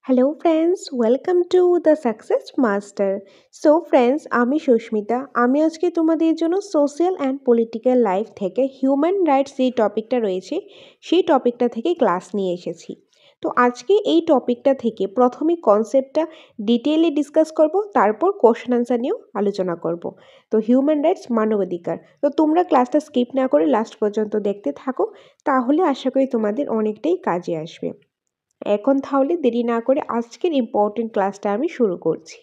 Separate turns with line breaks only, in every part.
Hello friends, welcome to the success master. So friends, আমি সুস্মিতা। আমি আজকে তোমাদের জন্য সোশ্যাল অ্যান্ড পলিটিক্যাল লাইফ থেকে হিউম্যান রাইটস যে টপিকটা রয়েছে সেই টপিকটা থেকে ক্লাস নিয়ে এসেছি। তো আজকে এই টপিকটা থেকে প্রথমে কনসেপ্টটা ডিটেইলে ডিসকাস করব, তারপর কোশ্চেন আনসার নিয়েও আলোচনা করব। তো হিউম্যান রাইটস মানবাধিকার, তো তোমরা ক্লাসটা স্কিপ না করে লাস্ট পর্যন্ত দেখতে থাকো, তাহলে আশা করি তোমাদের অনেকটাই কাজে আসবে। এখন তাহলে দেরি না করে আজকের ইম্পর্টেন্ট ক্লাসটা আমি শুরু করছি।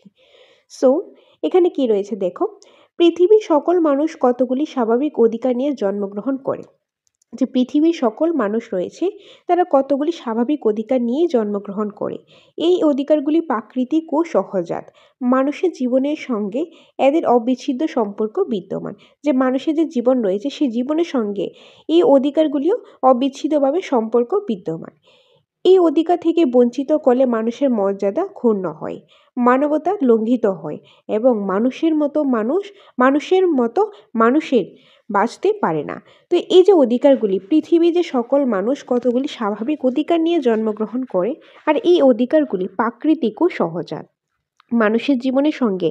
সো এখানে কি রয়েছে দেখো, পৃথিবীর সকল মানুষ কতগুলি স্বাভাবিক অধিকার নিয়ে জন্মগ্রহণ করে। যে পৃথিবীর সকল মানুষ রয়েছে তারা কতগুলি স্বাভাবিক অধিকার নিয়ে জন্মগ্রহণ করে। এই অধিকারগুলি প্রাকৃতিক ও সহজাত, মানুষের জীবনের সঙ্গে এদের অবিচ্ছেদ্য সম্পর্ক বিদ্যমান। যে মানুষের যে জীবন রয়েছে সেই জীবনের সঙ্গে এই অধিকারগুলিও অবিচ্ছেদ্যভাবে সম্পর্ক বিদ্যমান। এই অধিকার থেকে বঞ্চিত করলে মানুষের মর্যাদা ক্ষুণ্ণ হয়, মানবতা লঙ্ঘিত হয় এবং মানুষের মতো মানুষের বাঁচতে পারে না। তো এই যে অধিকারগুলি, পৃথিবীর যে সকল মানুষ কতগুলি স্বাভাবিক অধিকার নিয়ে জন্মগ্রহণ করে, আর এই অধিকারগুলি প্রাকৃতিক ও সহজাত, মানুষের জীবনের সঙ্গে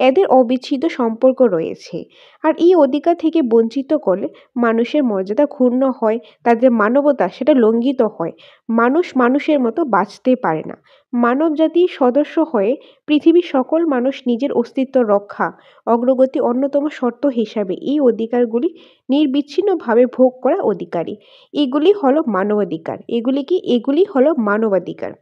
এদের অবিচ্ছেদ্য সম্পর্ক রয়েছে। আর এই অধিকার থেকে বঞ্চিত করলে মানুষের মর্যাদা ক্ষুণ্ণ হয়, তাদের মানবতা সেটা লঙ্ঘিত হয়, মানুষ মানুষের মতো বাঁচতে পারে না। মানব জাতির সদস্য হয়ে পৃথিবীর সকল মানুষ নিজের অস্তিত্ব রক্ষা অগ্রগতি অন্যতম শর্ত হিসাবে এই অধিকারগুলি নির্বিচ্ছিন্নভাবে ভোগ করা অধিকারী। এগুলি হলো মানবাধিকার। এগুলি হলো মানবাধিকার।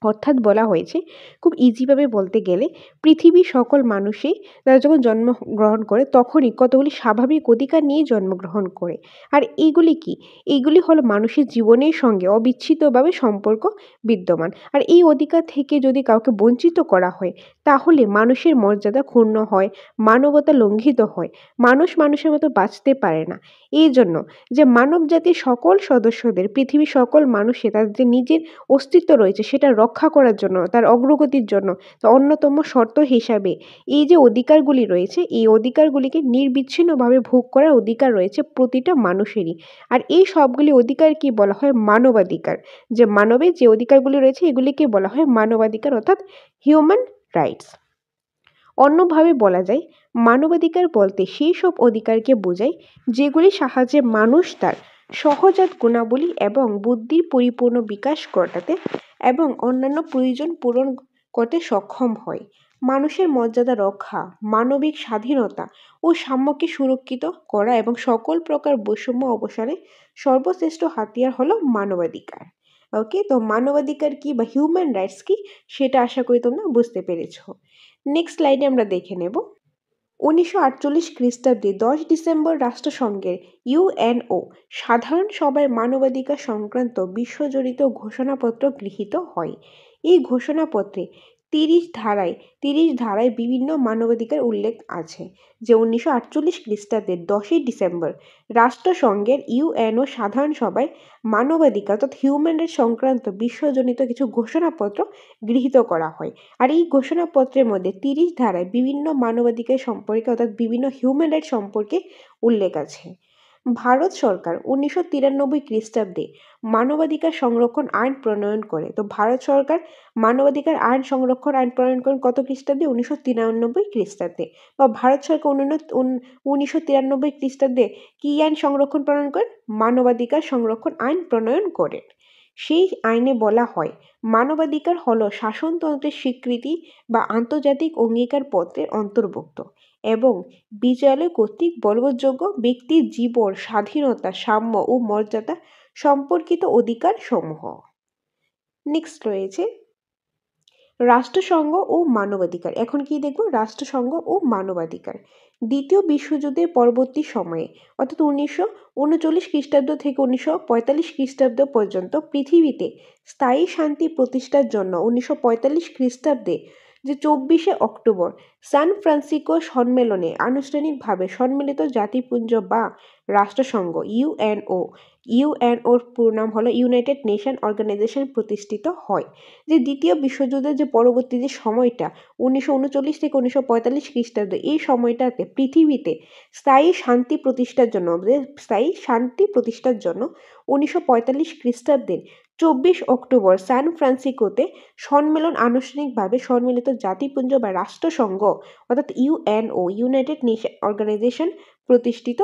অর্থাৎ বলা হয়েছে, খুব ইজিভাবে বলতে গেলে, পৃথিবীর সকল মানুষই তারা যখন জন্মগ্রহণ করে তখনই কতগুলি স্বাভাবিক অধিকার নিয়ে জন্মগ্রহণ করে। আর এইগুলি কি? এইগুলি হলো মানুষের জীবনের সঙ্গে অবিচ্ছেদ্যভাবে সম্পর্ক বিদ্যমান। আর এই অধিকার থেকে যদি কাউকে বঞ্চিত করা হয় তাহলে মানুষের মর্যাদা ক্ষুণ্ণ হয়, মানবতা লঙ্ঘিত হয়, মানুষ মানুষের মতো বাঁচতে পারে না। এই জন্য যে মানব জাতির সকল সদস্যদের, পৃথিবীর সকল মানুষের তাদের যে নিজের অস্তিত্ব রয়েছে সেটা রক্ষা করার জন্য, তার অগ্রগতির জন্য অন্যতম শর্ত হিসাবে এই যে অধিকারগুলি রয়েছে, এই অধিকারগুলিকে নির্বিচ্ছিন্নভাবে ভোগ করার অধিকার রয়েছে প্রতিটা মানুষেরই। আর এই সবগুলি অধিকারকে বলা হয় মানবাধিকার। যে মানবের যে অধিকারগুলি রয়েছে এগুলিকে বলা হয় মানবাধিকার, অর্থাৎ হিউম্যান রাইটস। অন্যভাবে বলা যায়, মানবাধিকার বলতে সেই সব অধিকারকে বোঝায় যেগুলির সাহায্যে মানুষ তার সহজাত গুণাবলী এবং বুদ্ধির পরিপূর্ণ বিকাশ ঘটাতে এবং অন্যান্য প্রয়োজন পূরণ করতে সক্ষম হয়। মানুষের মর্যাদা রক্ষা, মানবিক স্বাধীনতা ও সাম্যকে সুরক্ষিত করা এবং সকল প্রকার বৈষম্য অবসানে সর্বশ্রেষ্ঠ হাতিয়ার হলো মানবাধিকার। ওকে, তো মানবাধিকার কি বা হিউম্যান রাইটস কি সেটা আশা করি তোমরা বুঝতে পেরেছো। নেক্সট স্লাইডে আমরা দেখে নেব, 1948 খ্রিস্টাব্দে 10 ডিসেম্বর রাষ্ট্রসংঘের ইউএনও সাধারণ সভায় মানবাধিকার সংক্রান্ত বিশ্বজড়িত ঘোষণাপত্র গৃহীত হয়। এই ঘোষণাপত্রে 30 ধারায় বিভিন্ন মানবাধিকার উল্লেখ আছে। যে 1948 খ্রিস্টাব্দের 10 ডিসেম্বর রাষ্ট্রসংঘের ইউএনও সাধারণ সভায় মানবাধিকার অর্থাৎ হিউম্যান রাইটস সংক্রান্ত বিশ্বজনিত কিছু ঘোষণাপত্র গৃহীত করা হয়। আর এই ঘোষণাপত্রের মধ্যে 30 ধারায় বিভিন্ন মানবাধিকার সম্পর্কে অর্থাৎ বিভিন্ন হিউম্যান রাইটস সম্পর্কে উল্লেখ আছে। ভারত সরকার 1993 খ্রিস্টাব্দে মানবাধিকার সংরক্ষণ আইন প্রণয়ন করে। তো ভারত সরকার মানবাধিকার আইন সংরক্ষণ আইন প্রণয়ন করেন কত খ্রিস্টাব্দে? 1993 খ্রিস্টাব্দে। বা ভারত সরকার 1993 খ্রিস্টাব্দে কি আইন সংরক্ষণ প্রণয়ন করেন? মানবাধিকার সংরক্ষণ আইন প্রণয়ন করেন। সেই আইনে বলা হয়, মানবাধিকার হলো শাসনতন্ত্রের স্বীকৃতি বা আন্তর্জাতিক অঙ্গীকারপত্রের অন্তর্ভুক্ত এবং বিচারালয় কর্তৃক বলবৎযোগ্য ব্যক্তির জীবন, স্বাধীনতা, সাম্য ও মর্যাদা সম্পর্কিত অধিকার সমূহ। নেক্সট রয়েছে রাষ্ট্রসংঘ ও মানবাধিকার। এখন কি দেখব? রাষ্ট্রসংঘ ও মানবাধিকার। দ্বিতীয় বিশ্বযুদ্ধের পরবর্তী সময়ে অর্থাৎ 1939 খ্রিস্টাব্দ থেকে 1945 খ্রিস্টাব্দ পর্যন্ত পৃথিবীতে স্থায়ী শান্তি প্রতিষ্ঠার জন্য 1945 খ্রিস্টাব্দে যে 24শে অক্টোবর সান ফ্রান্সিসকো সম্মেলনে আনুষ্ঠানিকভাবে সম্মিলিত জাতিপুঞ্জ বা রাষ্ট্রসংঘ ইউএনও ইউএনওর পুরো নাম হলো ইউনাইটেড নেশন অর্গানাইজেশন প্রতিষ্ঠিত হয়। যে দ্বিতীয় বিশ্বযুদ্ধের যে পরবর্তী যে সময়টা 1939 থেকে 1945 খ্রিস্টাব্দ, এই সময়টাতে পৃথিবীতে স্থায়ী শান্তি প্রতিষ্ঠার জন্য 1945 খ্রিস্টাব্দের 24 অক্টোবর সান ফ্রান্সিসকোতে আনুষ্ঠানিকভাবে সম্মিলিত জাতিপুঞ্জ বা রাষ্ট্রসংঘ অর্থাৎ ইউএনও ইউনাইটেড নেশন অর্গানাইজেশন প্রতিষ্ঠিত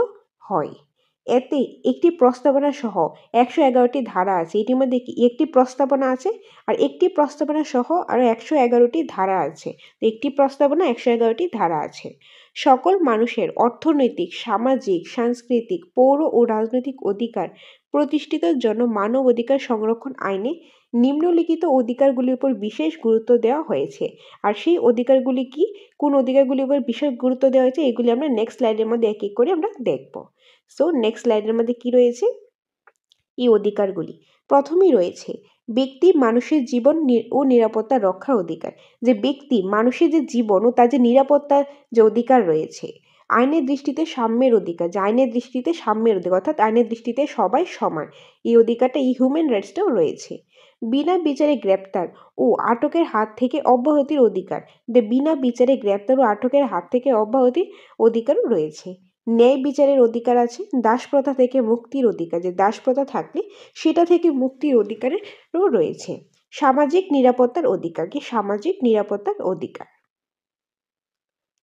হয়। এতে একটি প্রস্তাবনা সহ 111টি ধারা আছে। এটির মধ্যে একটি প্রস্তাবনা আছে আর একটি প্রস্তাবনা সহ আরও 111টি ধারা আছে। একটি প্রস্তাবনা 111টি ধারা আছে। সকল মানুষের অর্থনৈতিক, সামাজিক, সাংস্কৃতিক, পৌর ও রাজনৈতিক অধিকার প্রতিষ্ঠিতের জন্য মানব অধিকার সংরক্ষণ আইনে নিম্নলিখিত অধিকারগুলির উপর বিশেষ গুরুত্ব দেওয়া হয়েছে। আর সেই অধিকারগুলি কি, কোন অধিকারগুলির উপর বিশেষ গুরুত্ব দেওয়া হয়েছে, এগুলি আমরা নেক্সট স্লাইডের মধ্যে এক এক করে আমরা দেখব। সো নেক্সট স্লাইডের মধ্যে কি রয়েছে, এই অধিকারগুলি প্রথমেই রয়েছে ব্যক্তি মানুষের জীবন ও নিরাপত্তা রক্ষার অধিকার। যে ব্যক্তি মানুষের যে জীবন ও তার যে নিরাপত্তার যে অধিকার রয়েছে। আইনের দৃষ্টিতে সাম্যের অধিকার, যে আইনের দৃষ্টিতে সাম্যের অধিকার অর্থাৎ আইনের দৃষ্টিতে সবাই সমান, এই অধিকারটা, এই হিউম্যান রাইটসটাও রয়েছে। বিনা বিচারে গ্রেপ্তার ও আটকের হাত থেকে অব্যাহতির অধিকার, যে বিনা বিচারে গ্রেপ্তার ও আটকের হাত থেকে অব্যাহতির অধিকারও রয়েছে। ন্যায় বিচারের অধিকার আছে। দাসপ্রথা থেকে মুক্তির অধিকার, যে দাসপ্রথা থাকলে সেটা থেকে মুক্তির অধিকারও রয়েছে। সামাজিক নিরাপত্তার অধিকার, কি সামাজিক নিরাপত্তার অধিকার।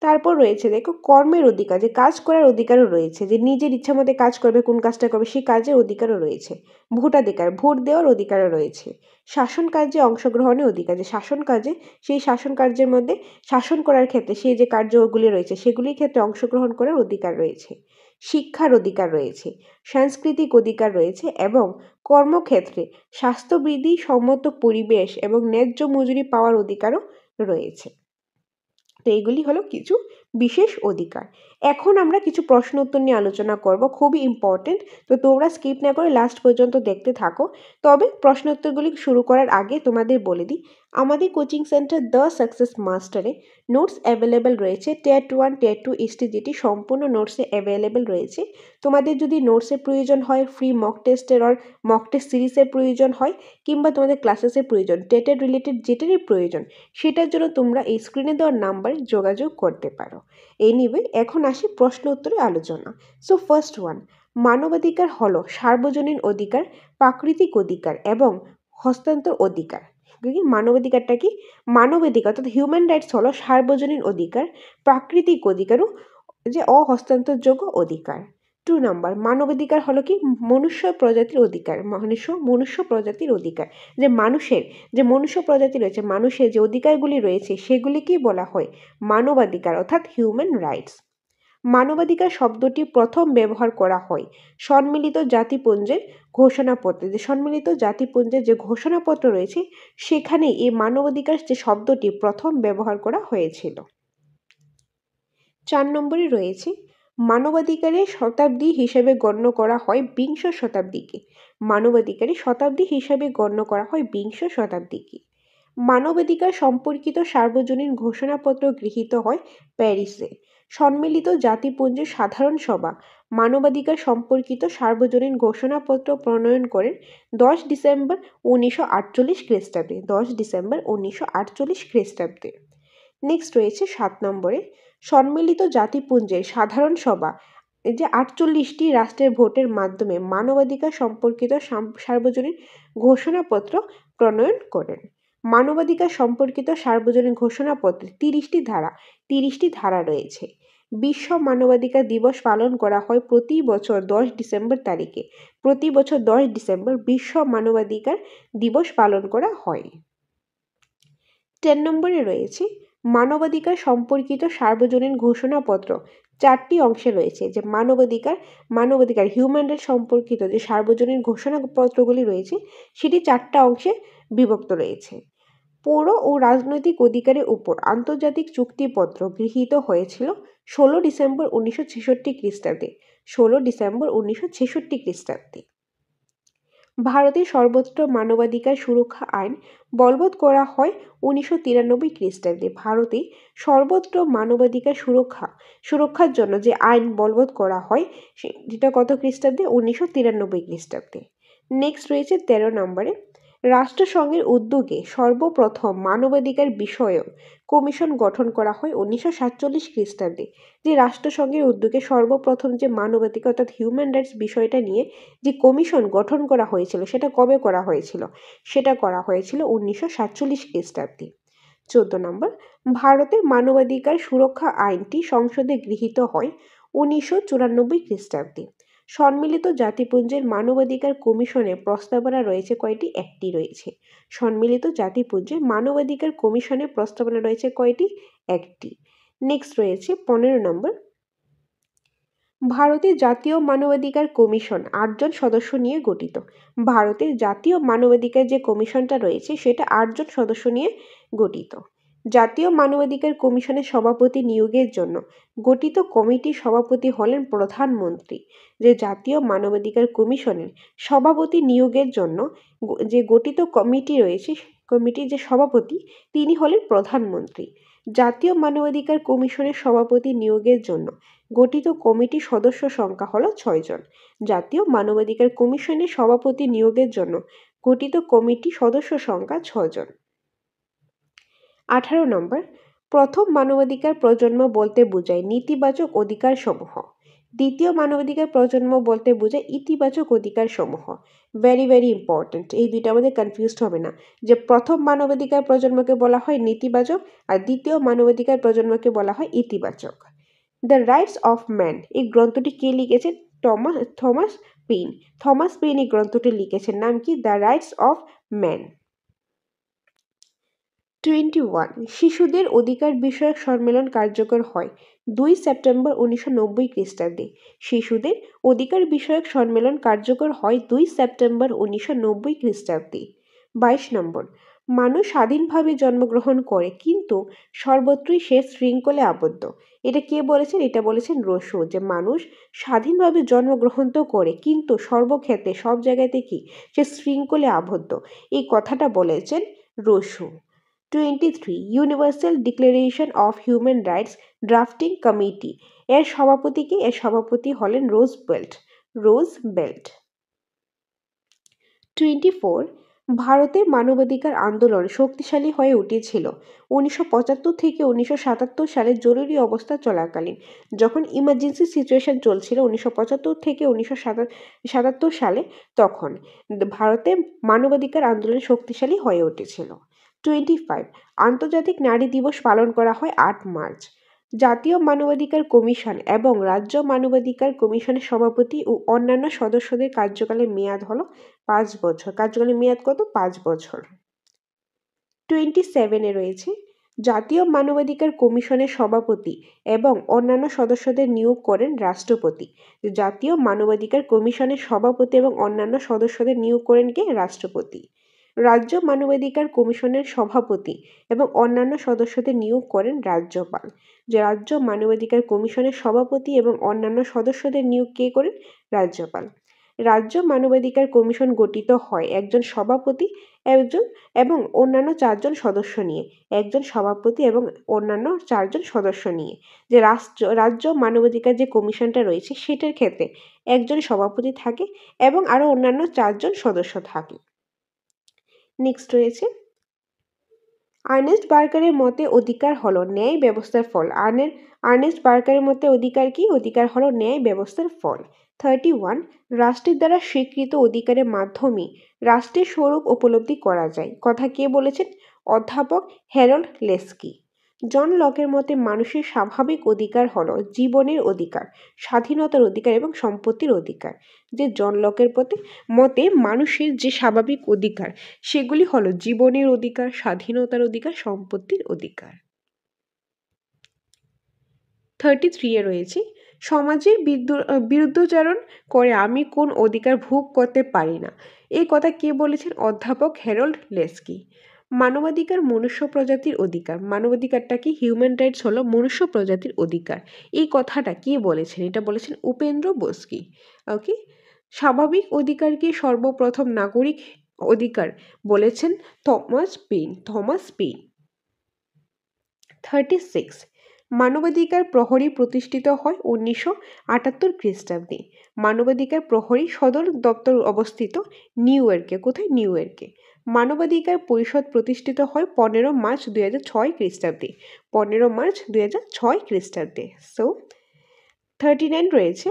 তারপর রয়েছে দেখো কর্মের অধিকার, যে কাজ করার অধিকারও রয়েছে, যে নিজের ইচ্ছা মতো কাজ করবে, কোন কাজটা করবে সেই কাজের অধিকারও রয়েছে। ভোটাধিকার, ভোট দেওয়ার অধিকারও রয়েছে। শাসন কার্যে অংশগ্রহণের অধিকার, যে শাসন কার্যে সেই শাসন কার্যের মধ্যে শাসন করার ক্ষেত্রে সেই যে কার্যগুলি রয়েছে সেগুলির ক্ষেত্রে অংশগ্রহণ করার অধিকার রয়েছে। শিক্ষার অধিকার রয়েছে। সাংস্কৃতিক অধিকার রয়েছে এবং কর্মক্ষেত্রে স্বাস্থ্যবিধি সম্মত পরিবেশ এবং ন্যায্য মজুরি পাওয়ার অধিকারও রয়েছে। তো এইগুলি হলো কিছু বিশেষ অধিকার। এখন আমরা কিছু প্রশ্ন উত্তর নিয়ে আলোচনা করব, খুবই ইম্পর্টেন্ট। তো তোমরা স্কিপ না করে লাস্ট পর্যন্ত দেখতে থাকো। তবে প্রশ্ন উত্তরগুলি শুরু করার আগে তোমাদের বলে দিই, আমাদের কোচিং সেন্টার দ্য সাকসেস মাস্টারে নোটস অ্যাভেলেবেল রয়েছে। টেট 1 টেট 2 যেটি সম্পূর্ণ নোটসে অ্যাভেলেবেল রয়েছে। তোমাদের যদি নোটসের প্রয়োজন হয়, ফ্রি মক টেস্টের মক টেস্ট সিরিজের প্রয়োজন হয়, কিংবা তোমাদের ক্লাসেসের প্রয়োজন, টেটের রিলেটেড যেটারই প্রয়োজন, সেটার জন্য তোমরা এই স্ক্রিনে দেওয়ার নাম্বারে যোগাযোগ করতে পারো। এনিওয়ে, এখন আসি প্রশ্ন উত্তরে আলোচনা। সো ফার্স্ট ওয়ান, মানবাধিকার হলো সার্বজনীন অধিকার, প্রাকৃতিক অধিকার এবং হস্তান্তর অধিকার। মানবাধিকারটা কি? মানবাধিকার অর্থাৎ হিউম্যান রাইটস হলো সার্বজনীন অধিকার, প্রাকৃতিক অধিকারও যে অহস্তান্তরযোগ্য অধিকার। 2 নাম্বার, মানবাধিকার হলো কি? মনুষ্য প্রজাতির অধিকার, মনুষ্য প্রজাতির অধিকার। যে মানুষের যে মনুষ্য প্রজাতি রয়েছে, মানুষের যে অধিকারগুলি রয়েছে সেগুলিকেই বলা হয় মানবাধিকার অর্থাৎ হিউম্যান রাইটস। মানবাধিকার শব্দটি প্রথম ব্যবহার করা হয় সম্মিলিত জাতিপুঞ্জের ঘোষণাপত্রে। যে সম্মিলিত জাতিপুঞ্জের যে ঘোষণাপত্র রয়েছে সেখানে এই মানবাধিকার যে শব্দটি প্রথম ব্যবহার করা হয়েছিল। 4 নম্বরে রয়েছে মানবাধিকারের শতাব্দী হিসেবে গণ্য করা হয় বিংশ শতাব্দীকে। মানবাধিকারের শতাব্দী হিসেবে গণ্য করা হয় বিংশ শতাব্দীকে। মানবাধিকার সম্পর্কিত সার্বজনীন ঘোষণাপত্র গৃহীত হয় প্যারিসে। সম্মিলিত জাতিপুঞ্জের সাধারণ সভা মানবাধিকার সম্পর্কিত সার্বজনীন ঘোষণাপত্র প্রণয়ন করেন 10 ডিসেম্বর 1948 খ্রিস্টাব্দে। 10 ডিসেম্বর 1948 খ্রিস্টাব্দে। নেক্সট রয়েছে 7 নম্বরে, সম্মিলিত জাতিপুঞ্জের সাধারণ সভা যে 48টি রাষ্ট্রের ভোটের মাধ্যমে মানবাধিকার সম্পর্কিত সার্বজনীন ঘোষণাপত্র প্রণয়ন করেন। মানবাধিকার সম্পর্কিত সার্বজনীন ঘোষণাপত্রে 30টি ধারা রয়েছে। বিশ্ব মানবাধিকার দিবস পালন করা হয় প্রতি বছর 10 ডিসেম্বর তারিখে। প্রতি বছর 10 ডিসেম্বর বিশ্ব মানবাধিকার দিবস পালন করা হয়। 10 নম্বরে রয়েছে মানবাধিকার সম্পর্কিত সার্বজনীন ঘোষণাপত্র 4টি অংশে রয়েছে। যে মানবাধিকার হিউম্যান রাইটস সম্পর্কিত যে সার্বজনীন ঘোষণাপত্রগুলি রয়েছে সেটি 4টা অংশে বিভক্ত রয়েছে। পৌর ও রাজনৈতিক অধিকারের উপর আন্তর্জাতিক চুক্তিপত্র গৃহীত হয়েছিল 16 ডিসেম্বর 1966 খ্রিস্টাব্দে। 16 ডিসেম্বর 1966 খ্রিস্টাব্দে। ভারতের সর্বত্র মানবাধিকার সুরক্ষা আইন বলবৎ করা হয় 1993 খ্রিস্টাব্দে। ভারতে সর্বত্র মানবাধিকার সুরক্ষার জন্য যে আইন বলবৎ করা হয় যেটা কত খ্রিস্টাব্দে? 1993 খ্রিস্টাব্দে। নেক্সট রয়েছে 13 নম্বরে, রাষ্ট্রসংঘের উদ্যোগে সর্বপ্রথম মানবাধিকার বিষয়ক কমিশন গঠন করা হয় 1947 খ্রিস্টাব্দে। যে রাষ্ট্রসংঘের উদ্যোগে সর্বপ্রথম যে মানবাধিকার অর্থাৎ হিউম্যান রাইটস বিষয়টা নিয়ে যে কমিশন গঠন করা হয়েছিল সেটা কবে করা হয়েছিল? সেটা করা হয়েছিল 1947 খ্রিস্টাব্দে। 14 নম্বর, ভারতে মানবাধিকার সুরক্ষা আইনটি সংসদে গৃহীত হয় 1994 খ্রিস্টাব্দে। সম্মিলিত জাতিপুঞ্জের মানবাধিকার কমিশনের প্রস্তাবনা রয়েছে কয়টি? একটি রয়েছে। সম্মিলিত জাতিপুঞ্জের মানবাধিকার কমিশনের প্রস্তাবনা রয়েছে কয়টি? একটি। নেক্সট রয়েছে 15 নম্বর, ভারতের জাতীয় মানবাধিকার কমিশন 8 জন সদস্য নিয়ে গঠিত। ভারতের জাতীয় মানবাধিকার যে কমিশনটা রয়েছে সেটা 8 জন সদস্য নিয়ে গঠিত। জাতীয় মানবাধিকার কমিশনের সভাপতি নিয়োগের জন্য গঠিত কমিটির সভাপতি হলেন প্রধানমন্ত্রী। যে জাতীয় মানবাধিকার কমিশনের সভাপতি নিয়োগের জন্য যে গঠিত কমিটি রয়েছে, কমিটির যে সভাপতি তিনি হলেন প্রধানমন্ত্রী। জাতীয় মানবাধিকার কমিশনের সভাপতি নিয়োগের জন্য গঠিত কমিটির সদস্য সংখ্যা হলো 6 জন। জাতীয় মানবাধিকার কমিশনের সভাপতি নিয়োগের জন্য গঠিত কমিটির সদস্য সংখ্যা 6 জন। 18 নম্বর, প্রথম মানবাধিকার প্রজন্ম বলতে বোঝায় নেতিবাচক অধিকার সমূহ। দ্বিতীয় মানবাধিকার প্রজন্ম বলতে বোঝায় ইতিবাচক অধিকার সমূহ। ভেরি ভেরি ইম্পর্টেন্ট, এই দুইটা আমাদের কনফিউজড হবে না যে প্রথম মানবাধিকার প্রজন্মকে বলা হয় নেতিবাচক আর দ্বিতীয় মানবাধিকার প্রজন্মকে বলা হয় ইতিবাচক। দ্য রাইটস অফ ম্যান এই গ্রন্থটি কে লিখেছেন? Thomas pain. থমাস পেইন এই গ্রন্থটি লিখেছেন। নাম কি? The rights of man. 21, শিশুদের অধিকার বিষয়ক সম্মেলন কার্যকর হয় 2 সেপ্টেম্বর 1990 খ্রিস্টাব্দে। শিশুদের অধিকার বিষয়ক সম্মেলন কার্যকর হয় 2 সেপ্টেম্বর 1990 খ্রিস্টাব্দে। 22 নম্বর, মানুষ স্বাধীনভাবে জন্মগ্রহণ করে কিন্তু সর্বত্রই সে শৃঙ্খলে আবদ্ধ। এটা কে বলেছেন? এটা বলেছেন রোসো, যে মানুষ স্বাধীনভাবে জন্মগ্রহণ তো করে কিন্তু সর্বক্ষেত্রে সব জায়গাতে কি সে শৃঙ্খলে আবদ্ধ। এই কথাটা বলেছেন রোসো। 23, universal declaration of human rights drafting committee এর সভাপতি কে? এর সভাপতি হলেন রুজভেল্ট। 24, ভারতের মানবাধিকার আন্দোলন শক্তিশালী হয়ে উঠেছিল 1975 থেকে 1977 সালে জরুরি অবস্থা চলাকালীন। যখন ইমার্জেন্সি সিচুয়েশন চলছিল 1975 থেকে 1977 সালে, তখন ভারতে মানবাধিকার আন্দোলন শক্তিশালী হয়ে উঠেছিল। 25, আন্তর্জাতিক নারী দিবস পালন করা হয় 8 মার্চ। জাতীয় মানবাধিকার কমিশন এবং রাজ্য মানবাধিকার কমিশনের সভাপতি ও অন্যান্য সদস্যদের কার্যকালের মেয়াদ হলো 5 বছর। কার্যকালের মেয়াদ কত? 5 বছর। 27 রয়েছে, জাতীয় মানবাধিকার কমিশনের সভাপতি এবং অন্যান্য সদস্যদের নিয়োগ করেন রাষ্ট্রপতি। জাতীয় মানবাধিকার কমিশনের সভাপতি এবং অন্যান্য সদস্যদের নিয়োগ করেন কে? রাষ্ট্রপতি। রাজ্য মানবাধিকার কমিশনের সভাপতি এবং অন্যান্য সদস্যদের নিয়োগ করেন রাজ্যপাল। যে রাজ্য মানবাধিকার কমিশনের সভাপতি এবং অন্যান্য সদস্যদের নিয়োগ কে করেন? রাজ্যপাল। রাজ্য মানবাধিকার কমিশন গঠিত হয় একজন সভাপতি এবং অন্যান্য 4 জন সদস্য নিয়ে। একজন সভাপতি এবং অন্যান্য 4 জন সদস্য নিয়ে। যে রাজ্য মানবাধিকার যে কমিশনটা রয়েছে সেটার ক্ষেত্রে একজন সভাপতি থাকে এবং আরো অন্যান্য 4 জন সদস্য থাকে। নেক্সট রয়েছে, আর্নেস্ট বার্কারের মতে অধিকার হলো ন্যায় ব্যবস্থার ফল। আর্নেস্ট বার্কারের মতে অধিকার কি? অধিকার হলো ন্যায় ব্যবস্থার ফল। 31, রাষ্ট্রের দ্বারা স্বীকৃত অধিকারের মাধ্যমে রাষ্ট্রের স্বরূপ উপলব্ধি করা যায়। কথা কে বলেছেন? অধ্যাপক হ্যারল্ড লেস্কি। জন লকের মতে মানুষের স্বাভাবিক অধিকার হলো জীবনের অধিকার, স্বাধীনতার অধিকার এবং সম্পত্তির অধিকার। যে জন লকের মতে মানুষের যে স্বাভাবিক অধিকার সেগুলি হলো জীবনের অধিকার, স্বাধীনতার অধিকার, সম্পত্তির অধিকার। 33 রয়েছে, সমাজের বিরুদ্ধাচরণ করে আমি কোন অধিকার ভোগ করতে পারি না। এই কথা কে বলেছেন? অধ্যাপক হ্যারল্ড লেস্কি। মানবাধিকার মনুষ্য প্রজাতির অধিকার। মানবাধিকারটা কি? হিউম্যান রাইটস হলো মনুষ্য প্রজাতির অধিকার। এই কথাটা কে বলেছেন? এটা বলেছেন উপেন্দ্র বোসকি। ওকে, স্বাভাবিক অধিকারকে সর্বপ্রথম নাগরিক অধিকার বলেছেন থমাস পেইন। 36 মানবাধিকার প্রহরী প্রতিষ্ঠিত হয় 1978 খ্রিস্টাব্দে। মানবাধিকার প্রহরী সদর দপ্তর অবস্থিত নিউ ইয়র্কে। কোথায়? নিউ ইয়র্কে। মানবাধিকার পরিষদ প্রতিষ্ঠিত হয় 15 মার্চ 2006 খ্রিস্টাব্দে। 15 মার্চ 2006 খ্রিস্টাব্দে। সো 39 রয়েছে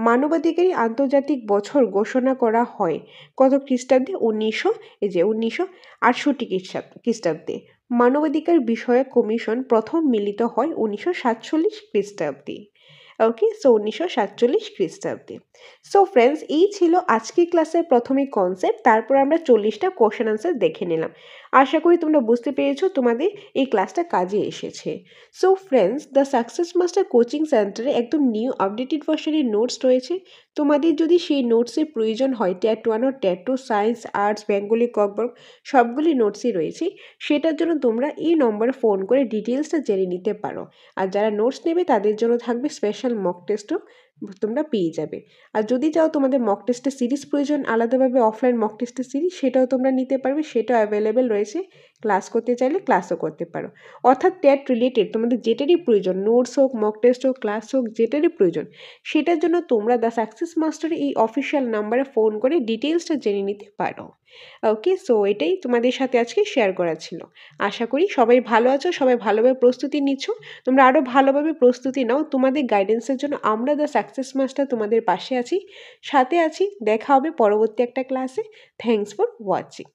মানবাধিকারী আন্তর্জাতিক বছর ঘোষণা করা হয় কত খ্রিস্টাব্দে? 1968 খ্রিস্টাব্দে। মানবাধিকার বিষয়ক কমিশন প্রথম মিলিত হয় 1947 খ্রিস্টাব্দে। ওকে, সো 1947 খ্রিস্টাব্দে। সো ফ্রেন্ডস, এই ছিল আজকের ক্লাসের প্রথমে কনসেপ্ট, তারপর আমরা 40টা কোশ্চেন আনসার দেখে নিলাম। আশা করি তোমরা বুঝতে পেরেছো, তোমাদের এই ক্লাসটা কাজে এসেছে। So friends, the success master coaching সেন্টারে একদম নিউ আপডেটেড ভার্সনের নোটস রয়েছে। তোমাদের যদি সেই নোটসের প্রয়োজন হয়, ট্যাট 1 ও ট্যাট 2 সায়েন্স, আর্টস, বেঙ্গলি, ককবর্ক সবগুলি নোটসই রয়েছে। সেটার জন্য তোমরা এই নম্বরে ফোন করে ডিটেলসটা জেনে নিতে পারো। আর যারা নোটস নেবে তাদের জন্য থাকবে স্পেশাল মক টেস্টও তোমরা পেয়ে যাবে। আর যদি চাও তোমাদের মক টেস্টের সিরিজ প্রয়োজন, আলাদাভাবে অফলাইন মক টেস্টের সিরিজ, সেটাও তোমরা নিতে পারবে, সেটাও অ্যাভেলেবেল রয়েছে। ক্লাস করতে চাইলে ক্লাসও করতে পারো। অর্থাৎ ট্যাট রিলেটেড তোমাদের যেটারই প্রয়োজন, নোটস হোক, মক টেস্ট হোক, ক্লাস হোক, যেটারই প্রয়োজন, সেটার জন্য তোমরা দ্য সাকসেস মাস্টারের এই অফিসিয়াল নাম্বারে ফোন করে ডিটেলসটা জেনে নিতে পারো। ওকে, সো এটাই তোমাদের সাথে আজকে শেয়ার করা ছিল। আশা করি সবাই ভালো আছো, সবাই ভালোভাবে প্রস্তুতি নিচ্ছ। তোমরা আরও ভালোভাবে প্রস্তুতি নাও। তোমাদের গাইডেন্সের জন্য আমরা দ্য সাকসেস মাস্টার তোমাদের পাশে আছি, সাথে আছি। দেখা হবে পরবর্তী একটা ক্লাসে। Thanks for watching.